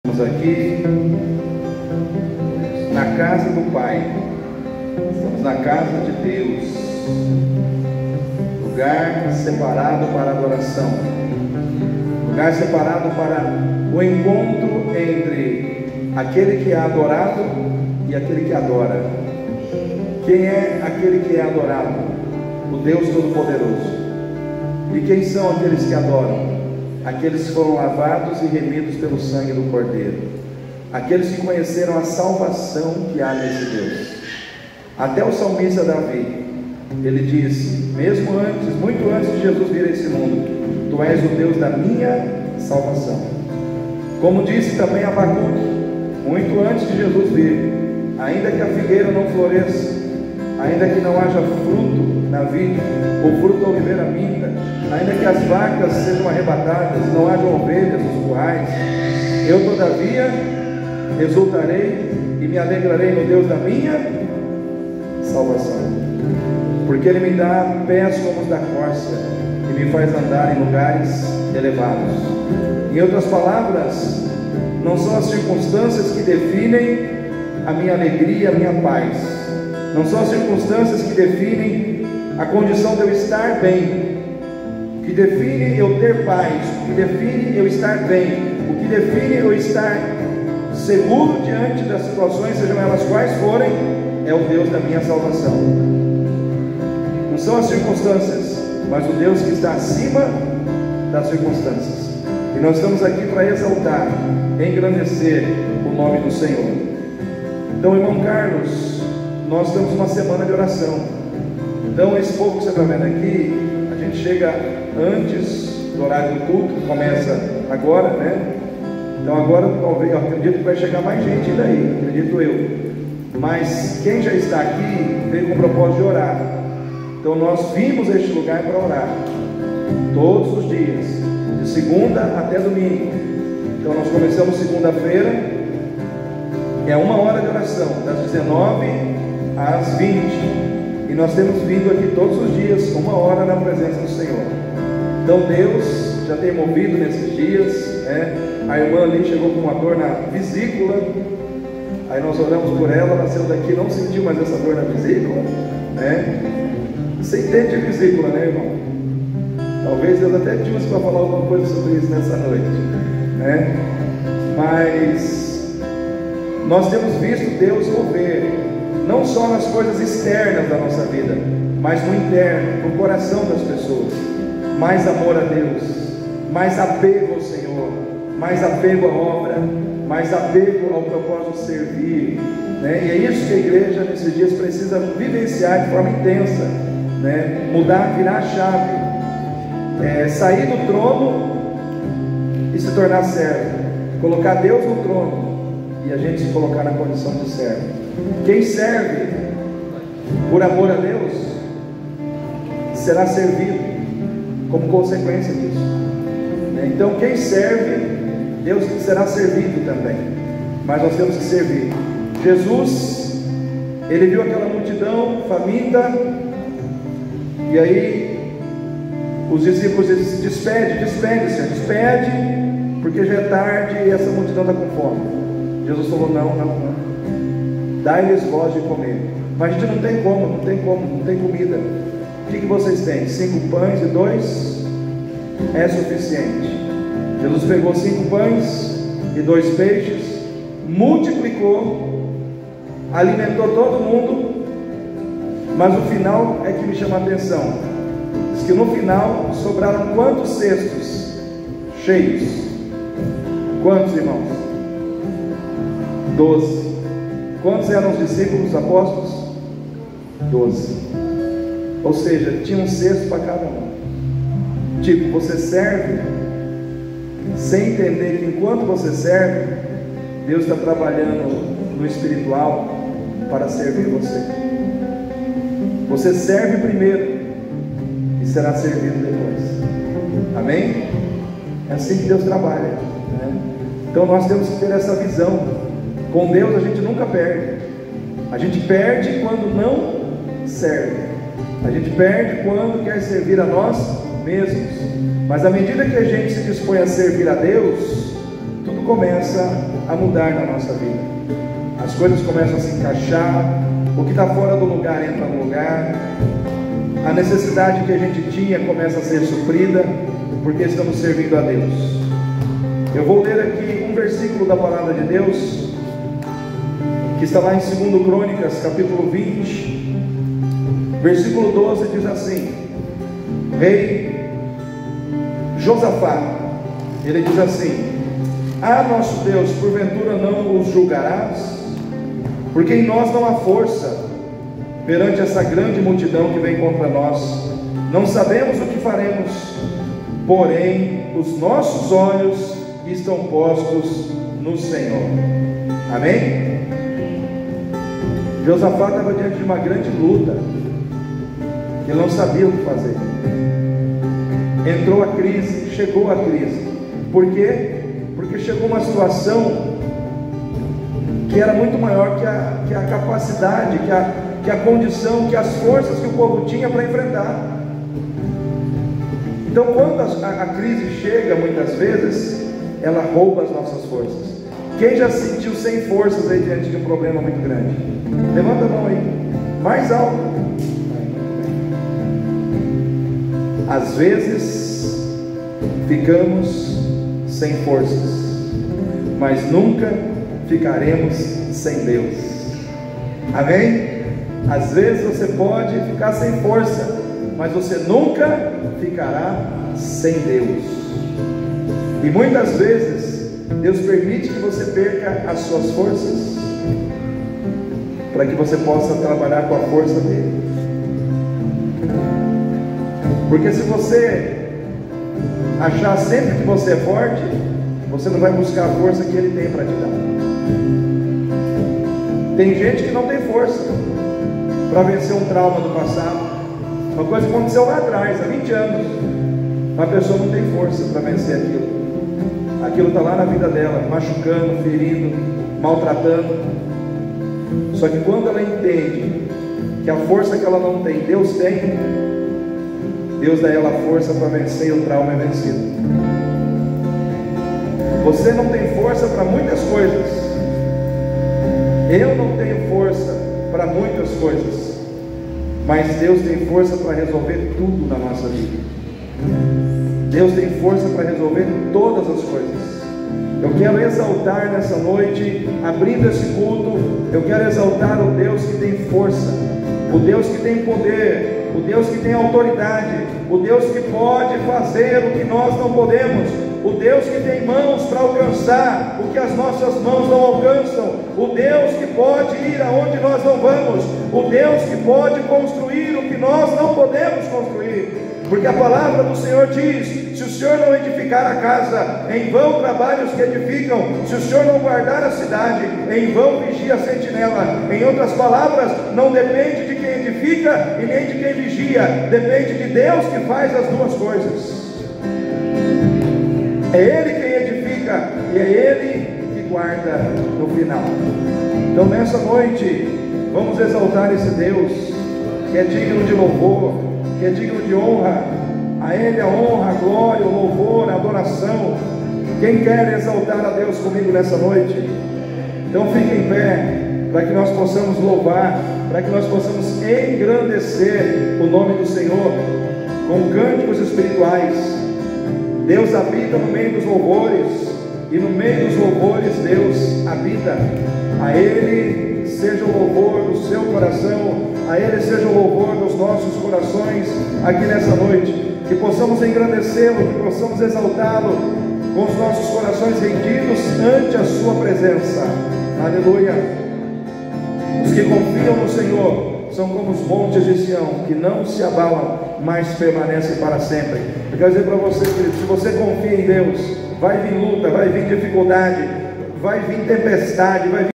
Estamos aqui na casa do Pai, estamos na casa de Deus, lugar separado para adoração, lugar separado para o encontro entre aquele que é adorado e aquele que adora. Quem é aquele que é adorado? O Deus Todo-Poderoso. E quem são aqueles que adoram? Aqueles que foram lavados e remidos pelo sangue do Cordeiro, aqueles que conheceram a salvação que há nesse Deus. Até o salmista Davi, ele disse, mesmo antes, muito antes de Jesus vir a esse mundo: Tu és o Deus da minha salvação. Como disse também Abacuque, muito antes de Jesus vir: ainda que a figueira não floresça, ainda que não haja fruto na vide, o fruto da oliveira minta, ainda que as vacas sejam arrebatadas, não haja ovelhas nos currais, eu todavia exultarei e me alegrarei no Deus da minha salvação, porque Ele me dá pés como os da corça e me faz andar em lugares elevados. Em outras palavras, não são as circunstâncias que definem a minha alegria, a minha paz, não são as circunstâncias que definem a condição de eu estar bem, o que define eu ter paz, o que define eu estar bem, o que define eu estar seguro diante das situações, sejam elas quais forem, é o Deus da minha salvação. Não são as circunstâncias, mas o Deus que está acima das circunstâncias. E nós estamos aqui para exaltar, engrandecer o nome do Senhor. Então, irmão Carlos, nós temos uma semana de oração. Então, esse povo que você está vendo aqui, a gente chega antes do horário do culto, que começa agora, né? Então agora, talvez, eu acredito que vai chegar mais gente daí, acredito eu. Mas quem já está aqui veio com o propósito de orar. Então nós vimos este lugar para orar todos os dias, de segunda até domingo. Então nós começamos segunda-feira, é 1 hora de oração, das 19 às 20. E nós temos vindo aqui todos os dias, 1 hora na presença do Senhor. Então Deus já tem movido nesses dias, né? A irmã ali chegou com uma dor na vesícula, aí nós oramos por ela, ela saiu daqui, não sentiu mais essa dor na vesícula, né? Você entende de vesícula, né, irmão? Talvez Deus até te use para falar alguma coisa sobre isso nessa noite, né? Mas nós temos visto Deus mover, não só nas coisas externas da nossa vida, mas no interno, no coração das pessoas. Mais amor a Deus, mais apego ao Senhor, mais apego à obra, mais apego ao propósito de servir, né? E é isso que a igreja nesses dias precisa vivenciar de forma intensa, né? Mudar, virar a chave, sair do trono e se tornar servo, colocar Deus no trono e a gente se colocar na condição de servo. Quem serve por amor a Deus será servido como consequência disso. Então quem serve, Deus será servido também. Mas nós temos que servir. Jesus, ele viu aquela multidão faminta, e aí os discípulos dizem: despede, Senhor, despede, porque já é tarde e essa multidão está com fome. Jesus falou: não, dai-lhes voz de comer. Mas a gente não tem comida. O que vocês têm? 5 pães e 2 é suficiente. Jesus pegou 5 pães e 2 peixes, multiplicou, alimentou todo mundo. Mas o final é que me chama a atenção. Diz que no final sobraram quantos cestos cheios? Quantos, irmãos? 12. Quantos eram os discípulos, os apóstolos? 12. Ou seja, tinha um cesto para cada um. Tipo, você serve sem entender que enquanto você serve, Deus está trabalhando no espiritual para servir você. Você serve primeiro e será servido depois. Amém? É assim que Deus trabalha, né? Então nós temos que ter essa visão. Com Deus a gente nunca perde. A gente perde quando não serve. A gente perde quando quer servir a nós mesmos. Mas à medida que a gente se dispõe a servir a Deus, tudo começa a mudar na nossa vida. As coisas começam a se encaixar, o que está fora do lugar entra no lugar, a necessidade que a gente tinha começa a ser suprida, porque estamos servindo a Deus. Eu vou ler aqui um versículo da palavra de Deus, que está lá em 2 Crônicas, capítulo 20, versículo 12, diz assim: Rei Josafá, ele diz assim: Ah, nosso Deus, porventura não os julgarás? Porque em nós não há força perante essa grande multidão que vem contra nós. Não sabemos o que faremos, porém os nossos olhos estão postos no Senhor. Amém? Josafá estava diante de uma grande luta, ele não sabia o que fazer. Entrou a crise, chegou a crise. Por quê? Porque chegou uma situação que era muito maior que a capacidade, que a condição, que as forças que o povo tinha para enfrentar. Então, quando a crise chega, muitas vezes, ela rouba as nossas forças. Quem já se sentiu sem forças aí diante de um problema muito grande? Levanta a mão aí, mais alto. Às vezes ficamos sem forças, mas nunca ficaremos sem Deus. Amém? Às vezes você pode ficar sem força, mas você nunca ficará sem Deus. E muitas vezes Deus permite que você perca as suas forças, para que você possa trabalhar com a força dele. Porque se você achar sempre que você é forte, você não vai buscar a força que ele tem para te dar. Tem gente que não tem força para vencer um trauma do passado, uma coisa que aconteceu lá atrás, há 20 anos. Uma pessoa não tem força para vencer aquilo está lá na vida dela, machucando, ferindo, maltratando. Só que quando ela entende que a força que ela não tem, Deus tem, Deus dá a ela força para vencer e o trauma é vencido. Você não tem força para muitas coisas, eu não tenho força para muitas coisas, mas Deus tem força para resolver tudo na nossa vida. Deus tem força para resolver todas as coisas. Eu quero exaltar nessa noite, abrindo esse culto, eu quero exaltar o Deus que tem força, o Deus que tem poder, o Deus que tem autoridade, o Deus que pode fazer o que nós não podemos, o Deus que tem mãos para alcançar o que as nossas mãos não alcançam, o Deus que pode ir aonde nós não vamos, o Deus que pode construir o que nós não podemos construir. Porque a palavra do Senhor diz: se o Senhor não edificar a casa, em vão trabalham os que edificam. Se o Senhor não guardar a cidade, em vão vigia a sentinela. Em outras palavras, não depende de quem edifica e nem de quem vigia, depende de Deus que faz as duas coisas. É Ele quem edifica e é Ele que guarda no final. Então nessa noite, vamos exaltar esse Deus que é digno de louvor, que é digno de honra. A Ele a honra, a glória, o louvor, a adoração. Quem quer exaltar a Deus comigo nessa noite? Então fique em pé, para que nós possamos louvar, para que nós possamos engrandecer o nome do Senhor com cânticos espirituais. Deus habita no meio dos louvores, e no meio dos louvores Deus habita. A Ele seja o louvor do seu coração, a Ele seja o louvor dos nossos corações aqui nessa noite. Que possamos engrandecê-lo, que possamos exaltá-lo com os nossos corações rendidos ante a sua presença. Aleluia. Os que confiam no Senhor são como os montes de Sião, que não se abalam, mas permanecem para sempre. Eu quero dizer para você, querido, se você confia em Deus, vai vir luta, vai vir dificuldade, vai vir tempestade, vai vir